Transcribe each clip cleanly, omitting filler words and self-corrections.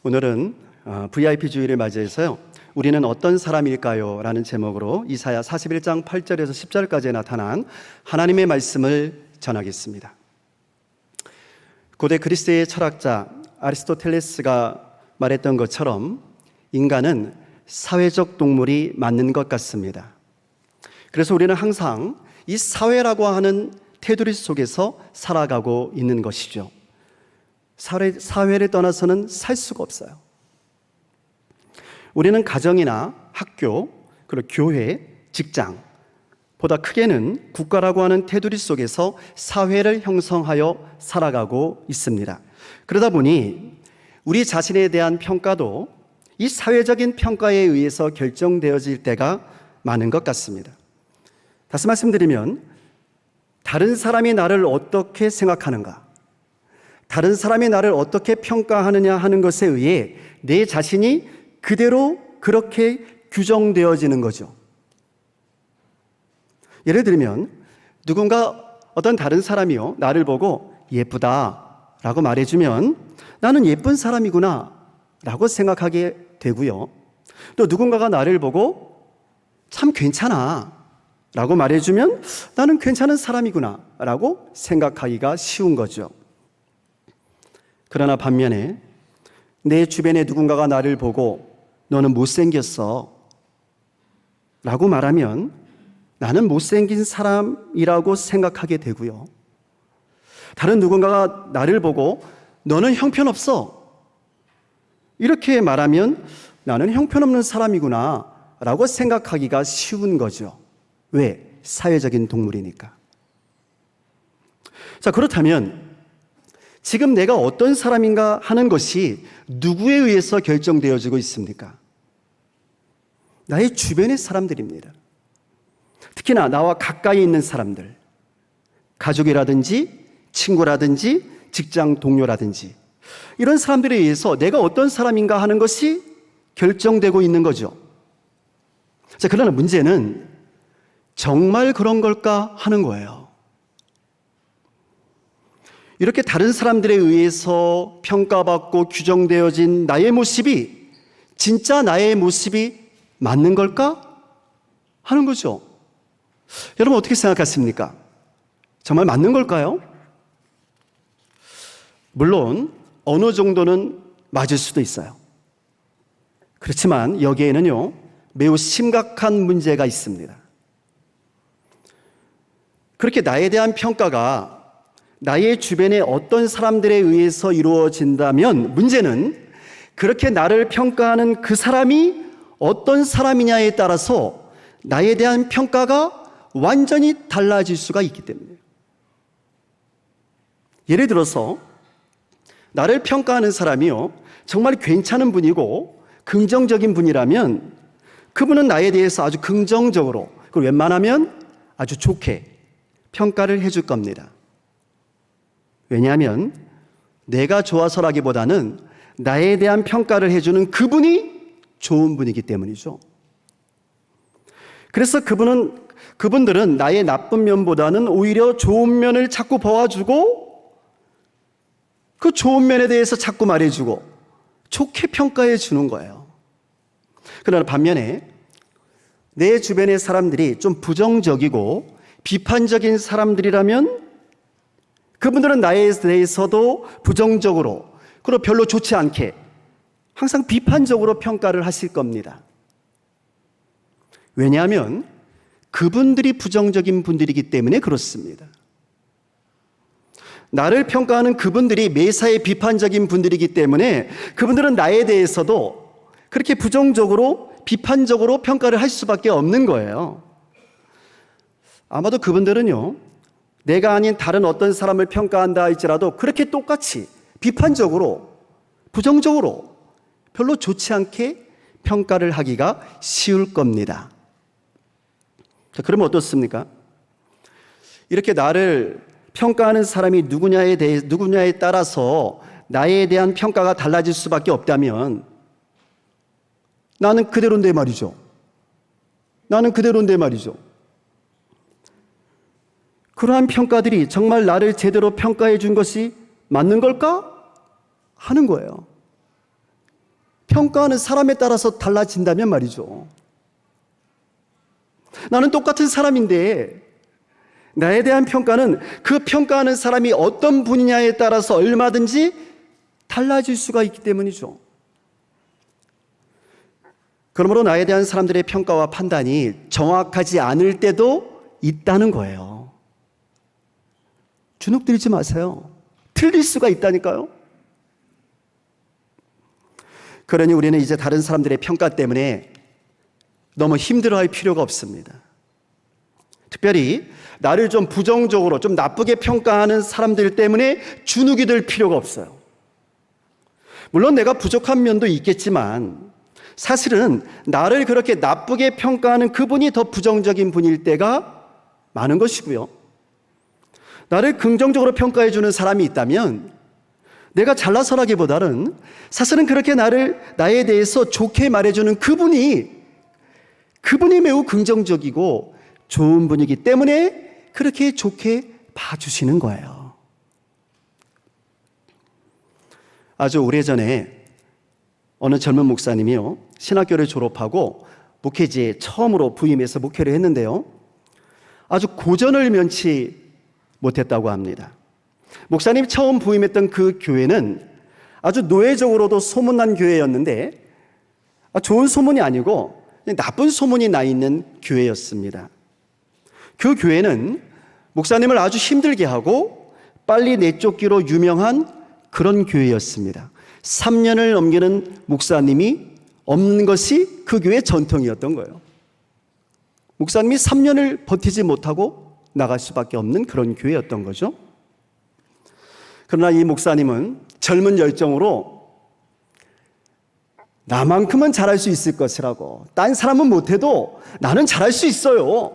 오늘은 VIP 주일을 맞이해서요. 우리는 어떤 사람일까요? 라는 제목으로 이사야 41장 8절에서 10절까지에 나타난 하나님의 말씀을 전하겠습니다. 고대 그리스의 철학자 아리스토텔레스가 말했던 것처럼 인간은 사회적 동물이 맞는 것 같습니다. 그래서 우리는 항상 이 사회라고 하는 테두리 속에서 살아가고 있는 것이죠. 사회를 떠나서는 살 수가 없어요. 우리는 가정이나 학교, 그리고 교회, 직장, 보다 크게는 국가라고 하는 테두리 속에서 사회를 형성하여 살아가고 있습니다. 그러다 보니 우리 자신에 대한 평가도 이 사회적인 평가에 의해서 결정되어질 때가 많은 것 같습니다. 다시 말씀드리면 다른 사람이 나를 어떻게 생각하는가, 다른 사람이 나를 어떻게 평가하느냐 하는 것에 의해 내 자신이 그대로 그렇게 규정되어지는 거죠. 예를 들면 누군가 어떤 다른 사람이요 나를 보고 예쁘다 라고 말해주면 나는 예쁜 사람이구나 라고 생각하게 되고요. 또 누군가가 나를 보고 참 괜찮아 라고 말해주면 나는 괜찮은 사람이구나 라고 생각하기가 쉬운 거죠. 그러나 반면에 내 주변에 누군가가 나를 보고 너는 못생겼어 라고 말하면 나는 못생긴 사람이라고 생각하게 되고요. 다른 누군가가 나를 보고 너는 형편없어 이렇게 말하면 나는 형편없는 사람이구나 라고 생각하기가 쉬운 거죠. 왜? 사회적인 동물이니까. 자, 그렇다면 지금 내가 어떤 사람인가 하는 것이 누구에 의해서 결정되어지고 있습니까? 나의 주변의 사람들입니다. 특히나 나와 가까이 있는 사람들, 가족이라든지 친구라든지 직장 동료라든지 이런 사람들에 의해서 내가 어떤 사람인가 하는 것이 결정되고 있는 거죠. 자, 그러나 문제는 정말 그런 걸까 하는 거예요. 이렇게 다른 사람들에 의해서 평가받고 규정되어진 나의 모습이 진짜 나의 모습이 맞는 걸까 하는 거죠. 여러분 어떻게 생각하십니까? 정말 맞는 걸까요? 물론 어느 정도는 맞을 수도 있어요. 그렇지만 여기에는요 매우 심각한 문제가 있습니다. 그렇게 나에 대한 평가가 나의 주변의 어떤 사람들에 의해서 이루어진다면 문제는 그렇게 나를 평가하는 그 사람이 어떤 사람이냐에 따라서 나에 대한 평가가 완전히 달라질 수가 있기 때문이에요. 예를 들어서 나를 평가하는 사람이요 정말 괜찮은 분이고 긍정적인 분이라면 그분은 나에 대해서 아주 긍정적으로 그리고 웬만하면 아주 좋게 평가를 해줄 겁니다. 왜냐하면 내가 좋아서라기보다는 나에 대한 평가를 해주는 그분이 좋은 분이기 때문이죠. 그래서 그분들은 나의 나쁜 면보다는 오히려 좋은 면을 자꾸 보아주고 그 좋은 면에 대해서 자꾸 말해주고 좋게 평가해 주는 거예요. 그러나 반면에 내 주변의 사람들이 좀 부정적이고 비판적인 사람들이라면 그분들은 나에 대해서도 부정적으로 그리고 별로 좋지 않게 항상 비판적으로 평가를 하실 겁니다. 왜냐하면 그분들이 부정적인 분들이기 때문에 그렇습니다. 나를 평가하는 그분들이 매사에 비판적인 분들이기 때문에 그분들은 나에 대해서도 그렇게 부정적으로 비판적으로 평가를 할 수밖에 없는 거예요. 아마도 그분들은요 내가 아닌 다른 어떤 사람을 평가한다 할지라도 그렇게 똑같이 비판적으로 부정적으로 별로 좋지 않게 평가를 하기가 쉬울 겁니다. 자, 그러면 어떻습니까? 이렇게 나를 평가하는 사람이 누구냐에 따라서 나에 대한 평가가 달라질 수밖에 없다면 나는 그대로인데 말이죠. 그러한 평가들이 정말 나를 제대로 평가해 준 것이 맞는 걸까? 하는 거예요. 평가하는 사람에 따라서 달라진다면 말이죠. 나는 똑같은 사람인데 나에 대한 평가는 그 평가하는 사람이 어떤 분야에 따라서 얼마든지 달라질 수가 있기 때문이죠. 그러므로 나에 대한 사람들의 평가와 판단이 정확하지 않을 때도 있다는 거예요. 주눅 들지 마세요. 틀릴 수가 있다니까요. 그러니 우리는 이제 다른 사람들의 평가 때문에 너무 힘들어할 필요가 없습니다. 특별히 나를 좀 부정적으로, 좀 나쁘게 평가하는 사람들 때문에 주눅이 들 필요가 없어요. 물론 내가 부족한 면도 있겠지만 사실은 나를 그렇게 나쁘게 평가하는 그분이 더 부정적인 분일 때가 많은 것이고요. 나를 긍정적으로 평가해 주는 사람이 있다면 내가 잘나서라기보다는 사실은 그렇게 나에 대해서 좋게 말해주는 그분이 매우 긍정적이고 좋은 분이기 때문에 그렇게 좋게 봐주시는 거예요. 아주 오래전에 어느 젊은 목사님이요, 신학교를 졸업하고 목회지에 처음으로 부임해서 목회를 했는데요, 아주 고전을 면치 못했다고 합니다. 목사님 처음 부임했던 그 교회는 아주 노예적으로도 소문난 교회였는데 좋은 소문이 아니고 나쁜 소문이 나 있는 교회였습니다. 그 교회는 목사님을 아주 힘들게 하고 빨리 내쫓기로 유명한 그런 교회였습니다. 3년을 넘기는 목사님이 없는 것이 그 교회의 전통이었던 거예요. 목사님이 3년을 버티지 못하고 나갈 수밖에 없는 그런 교회였던 거죠. 그러나 이 목사님은 젊은 열정으로 나만큼은 잘할 수 있을 것이라고, 딴 사람은 못해도 나는 잘할 수 있어요,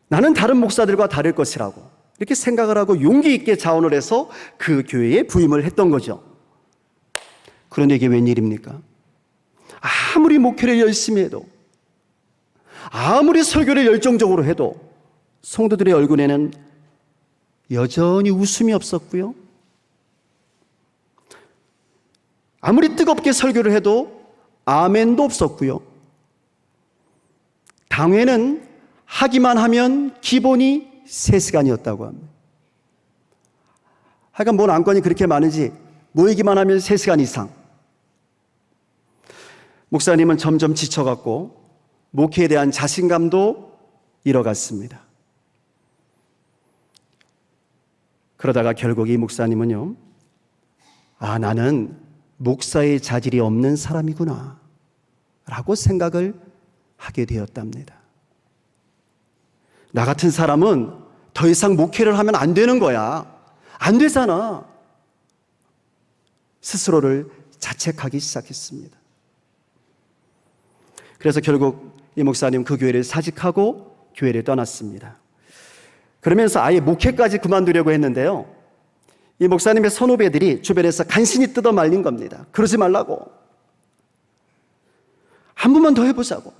나는 다른 목사들과 다를 것이라고 이렇게 생각을 하고 용기 있게 자원을 해서 그 교회에 부임을 했던 거죠. 그런데 이게 웬일입니까? 아무리 목회를 열심히 해도, 아무리 설교를 열정적으로 해도 성도들의 얼굴에는 여전히 웃음이 없었고요, 아무리 뜨겁게 설교를 해도 아멘도 없었고요, 당회는 하기만 하면 기본이 3시간이었다고 합니다. 하여간 뭔 안건이 그렇게 많은지 모이기만 하면 3시간 이상. 목사님은 점점 지쳐갔고 목회에 대한 자신감도 잃어갔습니다. 그러다가 결국 이 목사님은요, 나는 목사의 자질이 없는 사람이구나 라고 생각을 하게 되었답니다. 나 같은 사람은 더 이상 목회를 하면 안 되는 거야, 안 되잖아, 스스로를 자책하기 시작했습니다. 그래서 결국 이 목사님 그 교회를 사직하고 교회를 떠났습니다. 그러면서 아예 목회까지 그만두려고 했는데요, 이 목사님의 선후배들이 주변에서 간신히 뜯어 말린 겁니다. 그러지 말라고, 한 번만 더 해보자고.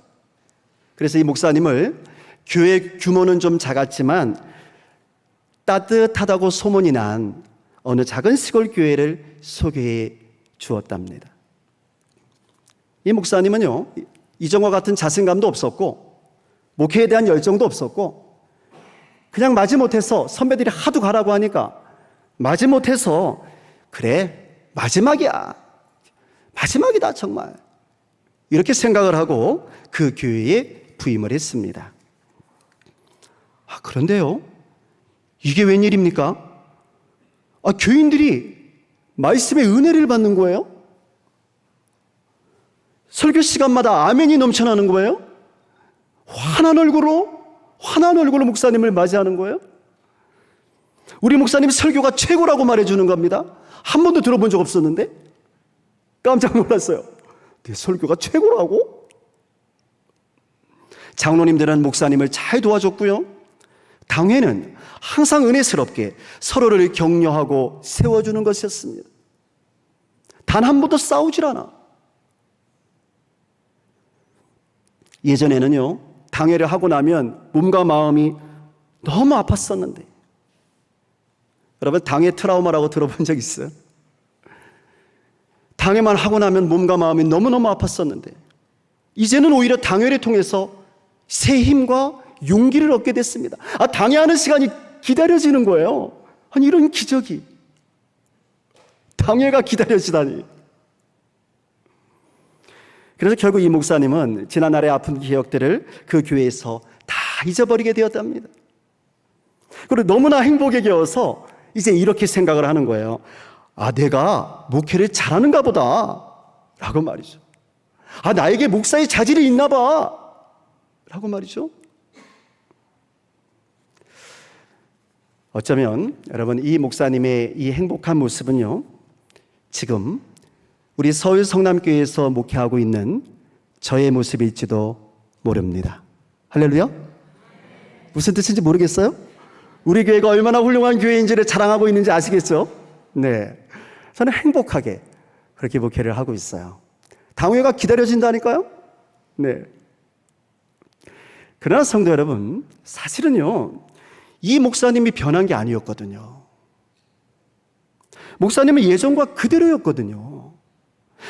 그래서 이 목사님을 교회 규모는 좀 작았지만 따뜻하다고 소문이 난 어느 작은 시골 교회를 소개해 주었답니다. 이 목사님은요, 이전과 같은 자신감도 없었고 목회에 대한 열정도 없었고 그냥 마지못해서 선배들이 하도 가라고 하니까 마지못해서 그래 마지막이야, 마지막이다 정말, 이렇게 생각을 하고 그 교회에 부임을 했습니다. 그런데요, 이게 웬일입니까? 교인들이 말씀의 은혜를 받는 거예요. 설교 시간마다 아멘이 넘쳐나는 거예요. 환한 얼굴로 목사님을 맞이하는 거예요. 우리 목사님 설교가 최고라고 말해주는 겁니다. 한 번도 들어본 적 없었는데 깜짝 놀랐어요. 내 설교가 최고라고? 장로님들은 목사님을 잘 도와줬고요, 당회는 항상 은혜스럽게 서로를 격려하고 세워주는 것이었습니다. 단 한 번도 싸우질 않아. 예전에는요, 당회를 하고 나면 몸과 마음이 너무 아팠었는데, 여러분 당회 트라우마라고 들어본 적 있어요? 강해만 하고 나면 몸과 마음이 너무너무 아팠었는데 이제는 오히려 당회를 통해서 새 힘과 용기를 얻게 됐습니다. 당회하는 시간이 기다려지는 거예요. 아니, 이런 기적이. 당회가 기다려지다니. 그래서 결국 이 목사님은 지난날의 아픈 기억들을 그 교회에서 다 잊어버리게 되었답니다. 그리고 너무나 행복에 겨워서 이제 이렇게 생각을 하는 거예요. 내가 목회를 잘하는가 보다 라고 말이죠. 나에게 목사의 자질이 있나 봐 라고 말이죠. 어쩌면 여러분, 이 목사님의 이 행복한 모습은요, 지금 우리 서울 성남교회에서 목회하고 있는 저의 모습일지도 모릅니다. 할렐루야? 무슨 뜻인지 모르겠어요? 우리 교회가 얼마나 훌륭한 교회인지를 자랑하고 있는지 아시겠죠? 네, 저는 행복하게 그렇게 목회를 하고 있어요. 당회가 기다려진다니까요? 네. 그러나 성도 여러분, 사실은요, 이 목사님이 변한 게 아니었거든요. 목사님은 예전과 그대로였거든요.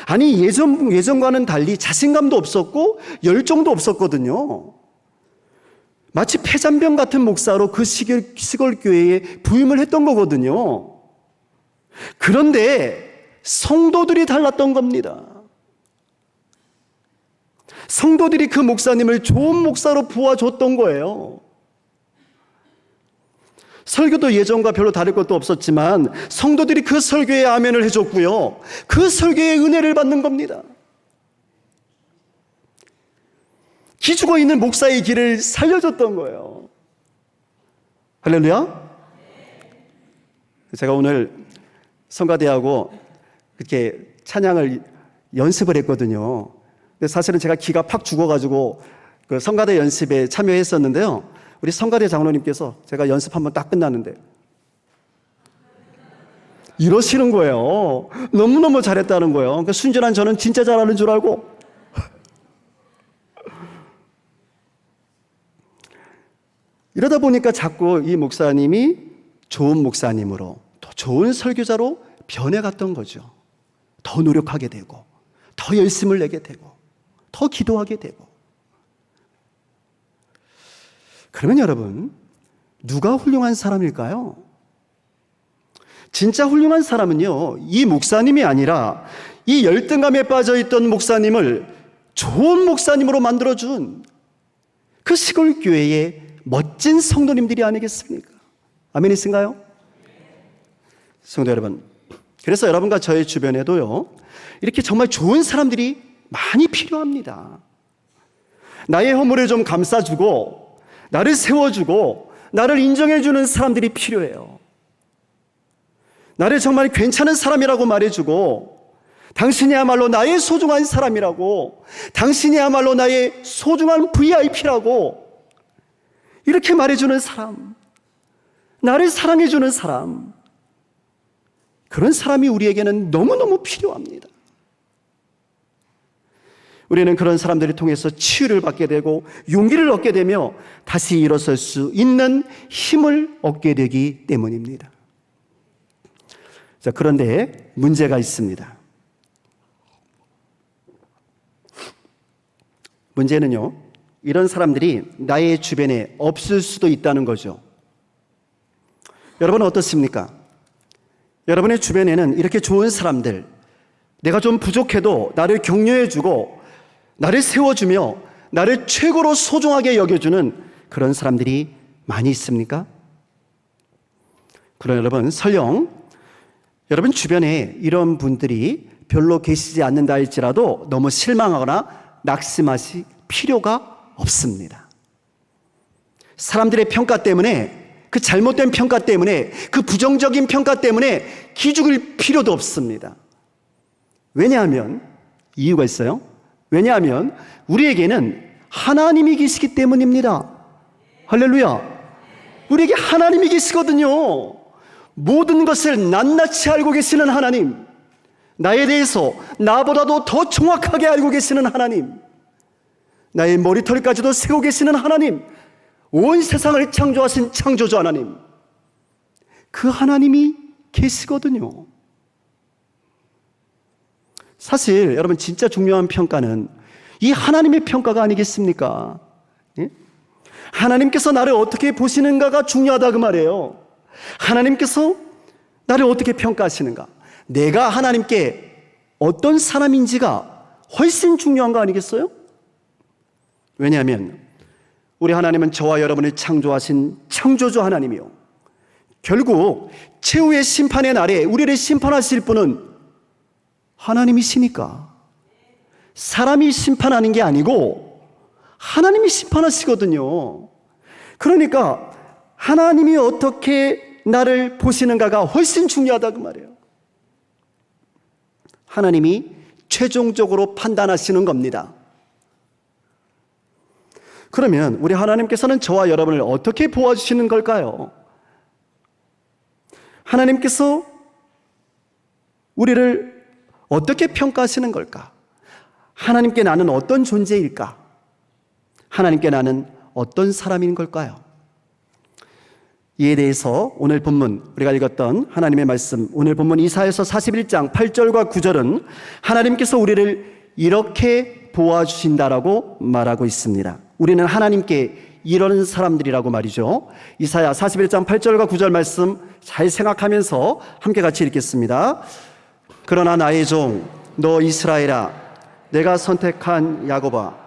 아니, 예전과는 달리 자신감도 없었고 열정도 없었거든요. 마치 폐잔병 같은 목사로 그 시골 교회에 부임을 했던 거거든요. 그런데 성도들이 달랐던 겁니다. 성도들이 그 목사님을 좋은 목사로 부어줬던 거예요. 설교도 예전과 별로 다를 것도 없었지만 성도들이 그 설교에 아멘을 해줬고요, 그 설교에 은혜를 받는 겁니다. 기죽어 있는 목사의 길을 살려줬던 거예요. 할렐루야? 제가 오늘 성가대하고 이렇게 찬양을 연습을 했거든요. 근데 사실은 제가 기가 팍 죽어가지고 그 성가대 연습에 참여했었는데요, 우리 성가대 장로님께서 제가 연습 한번 딱 끝났는데 이러시는 거예요. 너무너무 잘했다는 거예요. 그러니까 순전한 저는 진짜 잘하는 줄 알고. 이러다 보니까 자꾸 이 목사님이 좋은 목사님으로, 더 좋은 설교자로 변해갔던 거죠. 더 노력하게 되고, 더 열심을 내게 되고, 더 기도하게 되고. 그러면 여러분, 누가 훌륭한 사람일까요? 진짜 훌륭한 사람은요, 이 목사님이 아니라 이 열등감에 빠져있던 목사님을 좋은 목사님으로 만들어준 그 시골 교회의 멋진 성도님들이 아니겠습니까? 아멘이신가요? 성도 여러분, 그래서 여러분과 저의 주변에도요, 이렇게 정말 좋은 사람들이 많이 필요합니다. 나의 허물을 좀 감싸주고, 나를 세워주고, 나를 인정해주는 사람들이 필요해요. 나를 정말 괜찮은 사람이라고 말해주고, 당신이야말로 나의 소중한 사람이라고, 당신이야말로 나의 소중한 VIP라고 이렇게 말해주는 사람, 나를 사랑해주는 사람, 그런 사람이 우리에게는 너무너무 필요합니다. 우리는 그런 사람들을 통해서 치유를 받게 되고 용기를 얻게 되며 다시 일어설 수 있는 힘을 얻게 되기 때문입니다. 자, 그런데 문제가 있습니다. 문제는요, 이런 사람들이 나의 주변에 없을 수도 있다는 거죠. 여러분 어떻습니까? 여러분의 주변에는 이렇게 좋은 사람들, 내가 좀 부족해도 나를 격려해주고 나를 세워주며 나를 최고로 소중하게 여겨주는 그런 사람들이 많이 있습니까? 그럼 여러분, 설령 여러분 주변에 이런 분들이 별로 계시지 않는다 할지라도 너무 실망하거나 낙심하실 필요가 없습니다. 사람들의 평가 때문에, 그 잘못된 평가 때문에, 그 부정적인 평가 때문에 기죽을 필요도 없습니다. 왜냐하면, 이유가 있어요. 왜냐하면 우리에게는 하나님이 계시기 때문입니다. 할렐루야. 우리에게 하나님이 계시거든요. 모든 것을 낱낱이 알고 계시는 하나님, 나에 대해서 나보다도 더 정확하게 알고 계시는 하나님, 나의 머리털까지도 세고 계시는 하나님, 온 세상을 창조하신 창조주 하나님, 그 하나님이 계시거든요. 사실 여러분 진짜 중요한 평가는 이 하나님의 평가가 아니겠습니까? 예? 하나님께서 나를 어떻게 보시는가가 중요하다 그 말이에요. 하나님께서 나를 어떻게 평가하시는가, 내가 하나님께 어떤 사람인지가 훨씬 중요한 거 아니겠어요? 왜냐하면 우리 하나님은 저와 여러분을 창조하신 창조주 하나님이요, 결국 최후의 심판의 날에 우리를 심판하실 분은 하나님이시니까 사람이 심판하는 게 아니고 하나님이 심판하시거든요. 그러니까 하나님이 어떻게 나를 보시는가가 훨씬 중요하다 그 말이에요. 하나님이 최종적으로 판단하시는 겁니다. 그러면 우리 하나님께서는 저와 여러분을 어떻게 보아주시는 걸까요? 하나님께서 우리를 어떻게 평가하시는 걸까? 하나님께 나는 어떤 존재일까? 하나님께 나는 어떤 사람인 걸까요? 이에 대해서 오늘 본문, 우리가 읽었던 하나님의 말씀, 오늘 본문 이사야서 41장 8절과 9절은 하나님께서 우리를 이렇게 보아주신다라고 말하고 있습니다. 우리는 하나님께 이런 사람들이라고 말이죠. 이사야 41장 8절과 9절 말씀 잘 생각하면서 함께 같이 읽겠습니다. 그러나 나의 종 너 이스라엘아, 내가 선택한 야곱아,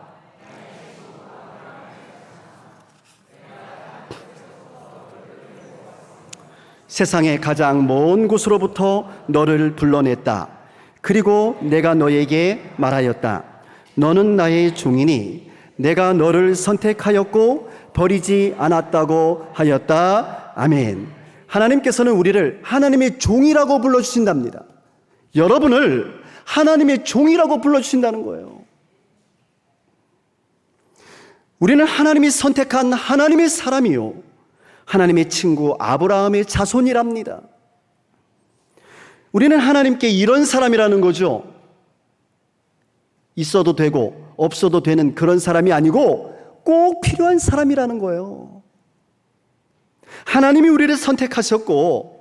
세상의 가장 먼 곳으로부터 너를 불러냈다. 그리고 내가 너에게 말하였다. 너는 나의 종이니 내가 너를 선택하였고 버리지 않았다고 하였다. 아멘. 하나님께서는 우리를 하나님의 종이라고 불러주신답니다. 여러분을 하나님의 종이라고 불러주신다는 거예요. 우리는 하나님이 선택한 하나님의 사람이요, 하나님의 친구 아브라함의 자손이랍니다. 우리는 하나님께 이런 사람이라는 거죠. 있어도 되고 없어도 되는 그런 사람이 아니고 꼭 필요한 사람이라는 거예요. 하나님이 우리를 선택하셨고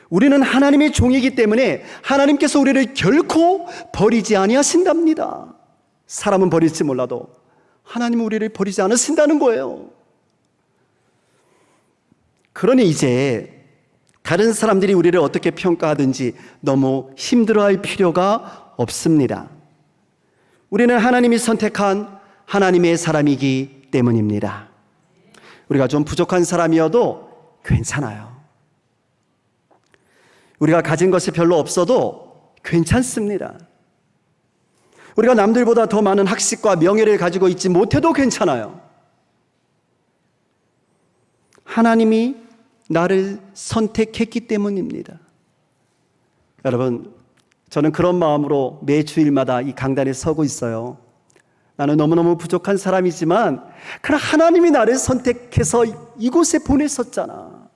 우리는 하나님의 종이기 때문에 하나님께서 우리를 결코 버리지 아니하신답니다. 사람은 버릴지 몰라도 하나님은 우리를 버리지 않으신다는 거예요. 그러니 이제 다른 사람들이 우리를 어떻게 평가하든지 너무 힘들어할 필요가 없습니다. 우리는 하나님이 선택한 하나님의 사람이기 때문입니다. 우리가 좀 부족한 사람이어도 괜찮아요. 우리가 가진 것이 별로 없어도 괜찮습니다. 우리가 남들보다 더 많은 학식과 명예를 가지고 있지 못해도 괜찮아요. 하나님이 나를 선택했기 때문입니다. 여러분, 저는 그런 마음으로 매 주일마다 이 강단에 서고 있어요. 나는 너무너무 부족한 사람이지만 그러나 하나님이 나를 선택해서 이곳에 보냈었잖아.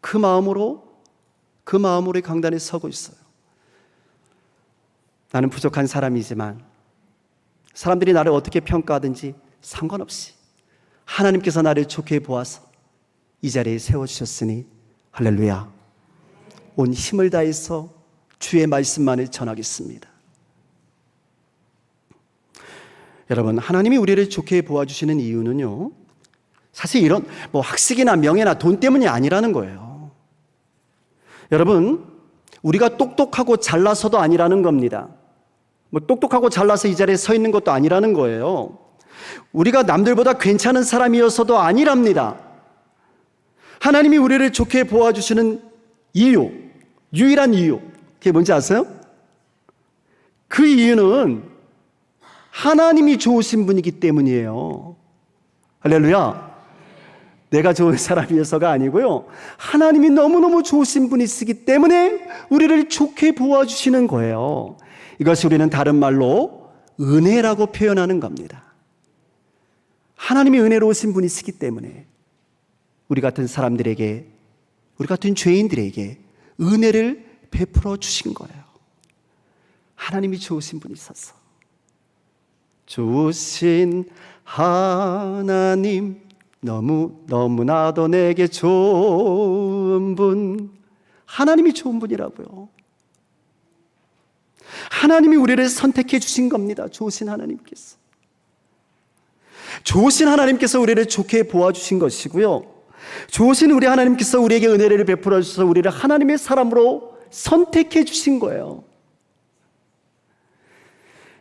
그 마음으로 이 강단에 서고 있어요. 나는 부족한 사람이지만 사람들이 나를 어떻게 평가하든지 상관없이 하나님께서 나를 좋게 보아서 이 자리에 세워주셨으니 할렐루야, 온 힘을 다해서 주의 말씀만을 전하겠습니다. 여러분, 하나님이 우리를 좋게 보아주시는 이유는요, 사실 이런 학식이나 명예나 돈 때문이 아니라는 거예요. 여러분, 우리가 똑똑하고 잘나서도 아니라는 겁니다. 똑똑하고 잘나서 이 자리에 서 있는 것도 아니라는 거예요. 우리가 남들보다 괜찮은 사람이어서도 아니랍니다. 하나님이 우리를 좋게 보아주시는 이유, 유일한 이유, 그게 뭔지 아세요? 그 이유는 하나님이 좋으신 분이기 때문이에요. 할렐루야. 내가 좋은 사람이어서가 아니고요, 하나님이 너무너무 좋으신 분이시기 때문에 우리를 좋게 보아주시는 거예요. 이것이 우리는 다른 말로 은혜라고 표현하는 겁니다. 하나님이 은혜로우신 분이시기 때문에 우리 같은 사람들에게, 우리 같은 죄인들에게 은혜를 베풀어 주신 거예요. 하나님이 좋으신 분이셔서. 좋으신 하나님, 너무나도 내게 좋은 분, 하나님이 좋은 분이라고요. 하나님이 우리를 선택해 주신 겁니다. 좋으신 하나님께서. 좋으신 하나님께서 우리를 좋게 보아주신 것이고요. 좋으신 우리 하나님께서 우리에게 은혜를 베풀어 주셔서 우리를 하나님의 사람으로 선택해 주신 거예요.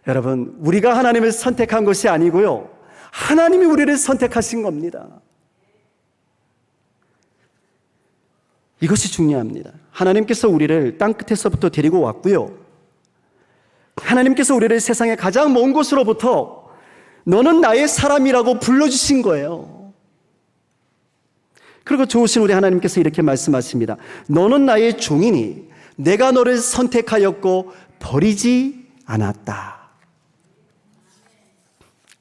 여러분, 우리가 하나님을 선택한 것이 아니고요, 하나님이 우리를 선택하신 겁니다. 이것이 중요합니다. 하나님께서 우리를 땅끝에서부터 데리고 왔고요, 하나님께서 우리를 세상의 가장 먼 곳으로부터 너는 나의 사람이라고 불러주신 거예요. 그리고 좋으신 우리 하나님께서 이렇게 말씀하십니다. 너는 나의 종이니 내가 너를 선택하였고 버리지 않았다.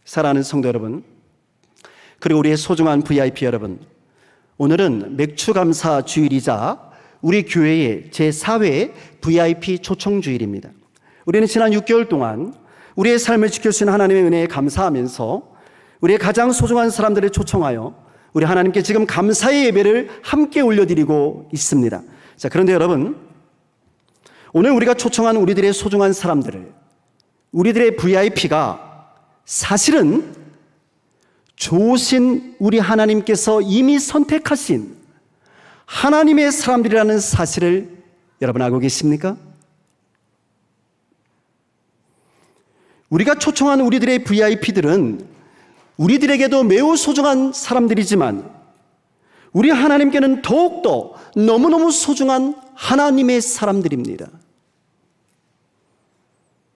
사랑하는 성도 여러분, 그리고 우리의 소중한 VIP 여러분, 오늘은 맥주감사 주일이자 우리 교회의 제4회 VIP 초청주일입니다. 우리는 지난 6개월 동안 우리의 삶을 지켜주신 하나님의 은혜에 감사하면서 우리의 가장 소중한 사람들을 초청하여 우리 하나님께 지금 감사의 예배를 함께 올려드리고 있습니다. 자, 그런데 여러분, 오늘 우리가 초청한 우리들의 소중한 사람들을, 우리들의 VIP가 사실은 좋으신 우리 하나님께서 이미 선택하신 하나님의 사람들이라는 사실을 여러분 알고 계십니까? 우리가 초청한 우리들의 VIP들은 우리들에게도 매우 소중한 사람들이지만 우리 하나님께는 더욱더 너무너무 소중한 하나님의 사람들입니다.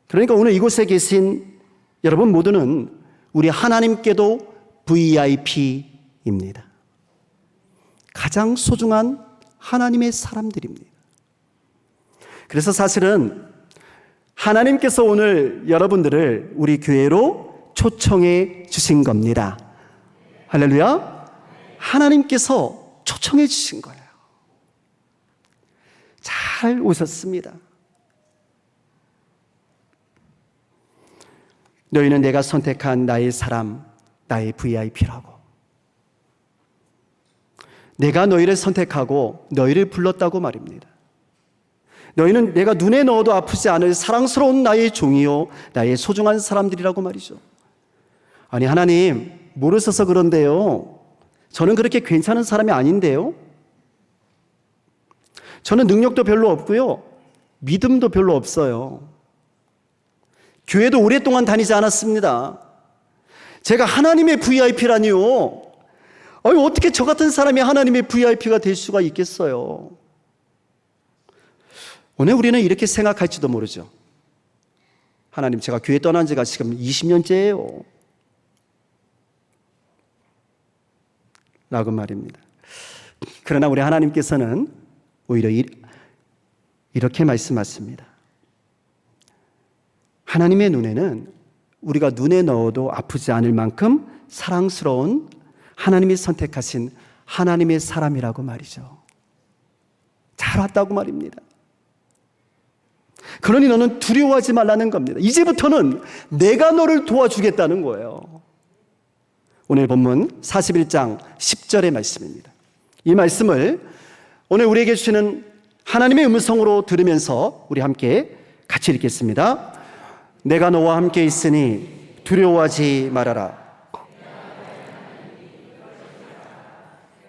그러니까 오늘 이곳에 계신 여러분 모두는 우리 하나님께도 VIP입니다. 가장 소중한 하나님의 사람들입니다. 그래서 사실은 하나님께서 오늘 여러분들을 우리 교회로 초청해 주신 겁니다. 할렐루야. 하나님께서 초청해 주신 거예요. 잘 오셨습니다. 너희는 내가 선택한 나의 사람, 나의 VIP라고. 내가 너희를 선택하고 너희를 불렀다고 말입니다. 너희는 내가 눈에 넣어도 아프지 않을 사랑스러운 나의 종이요, 나의 소중한 사람들이라고 말이죠. 아니, 하나님, 모르셔서 그런데요, 저는 그렇게 괜찮은 사람이 아닌데요, 저는 능력도 별로 없고요, 믿음도 별로 없어요. 교회도 오랫동안 다니지 않았습니다. 제가 하나님의 VIP라니요. 어떻게 저 같은 사람이 하나님의 VIP가 될 수가 있겠어요? 오늘 우리는 이렇게 생각할지도 모르죠. 하나님, 제가 교회 떠난 지가 지금 20년째예요. 라고 말입니다. 그러나 우리 하나님께서는 오히려 이렇게 말씀하십니다. 하나님의 눈에는 우리가 눈에 넣어도 아프지 않을 만큼 사랑스러운 하나님이 선택하신 하나님의 사람이라고 말이죠. 잘 왔다고 말입니다. 그러니 너는 두려워하지 말라는 겁니다. 이제부터는 내가 너를 도와주겠다는 거예요. 오늘 본문 41장 10절의 말씀입니다. 이 말씀을 오늘 우리에게 주시는 하나님의 음성으로 들으면서 우리 함께 같이 읽겠습니다. 내가 너와 함께 있으니 두려워하지 말아라.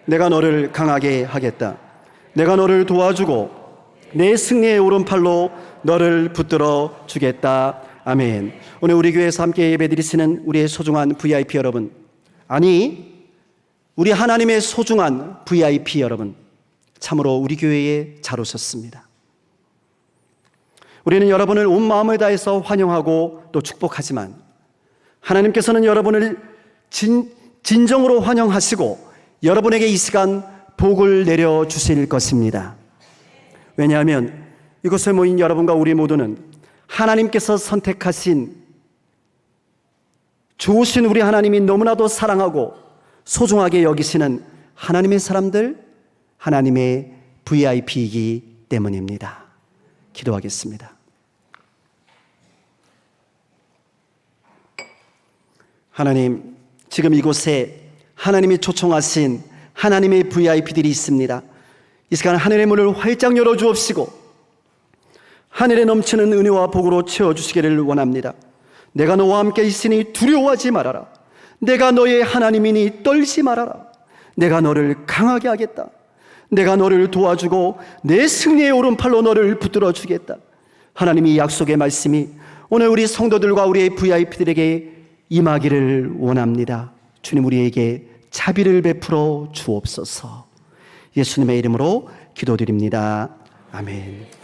내가 너를 강하게 하겠다. 내가 너를 도와주고 내 승리의 오른팔로 너를 붙들어 주겠다. 아멘. 오늘 우리 교회에서 함께 예배드리시는 우리의 소중한 VIP 여러분, 아니 우리 하나님의 소중한 VIP 여러분, 참으로 우리 교회에 잘 오셨습니다. 우리는 여러분을 온 마음을 다해서 환영하고 또 축복하지만 하나님께서는 여러분을 진정으로 환영하시고 여러분에게 이 시간 복을 내려주실 것입니다. 왜냐하면 이곳에 모인 여러분과 우리 모두는 하나님께서 선택하신 좋으신 우리 하나님이 너무나도 사랑하고 소중하게 여기시는 하나님의 사람들, 하나님의 VIP이기 때문입니다. 기도하겠습니다. 하나님, 지금 이곳에 하나님이 초청하신 하나님의 VIP들이 있습니다. 이 시간 하늘의 문을 활짝 열어주옵시고 하늘에 넘치는 은혜와 복으로 채워주시기를 원합니다. 내가 너와 함께 있으니 두려워하지 말아라. 내가 너의 하나님이니 떨지 말아라. 내가 너를 강하게 하겠다. 내가 너를 도와주고 내 승리의 오른팔로 너를 붙들어 주겠다. 하나님이 약속의 말씀이 오늘 우리 성도들과 우리의 VIP들에게 임하기를 원합니다. 주님, 우리에게 자비를 베풀어 주옵소서. 예수님의 이름으로 기도드립니다. 아멘.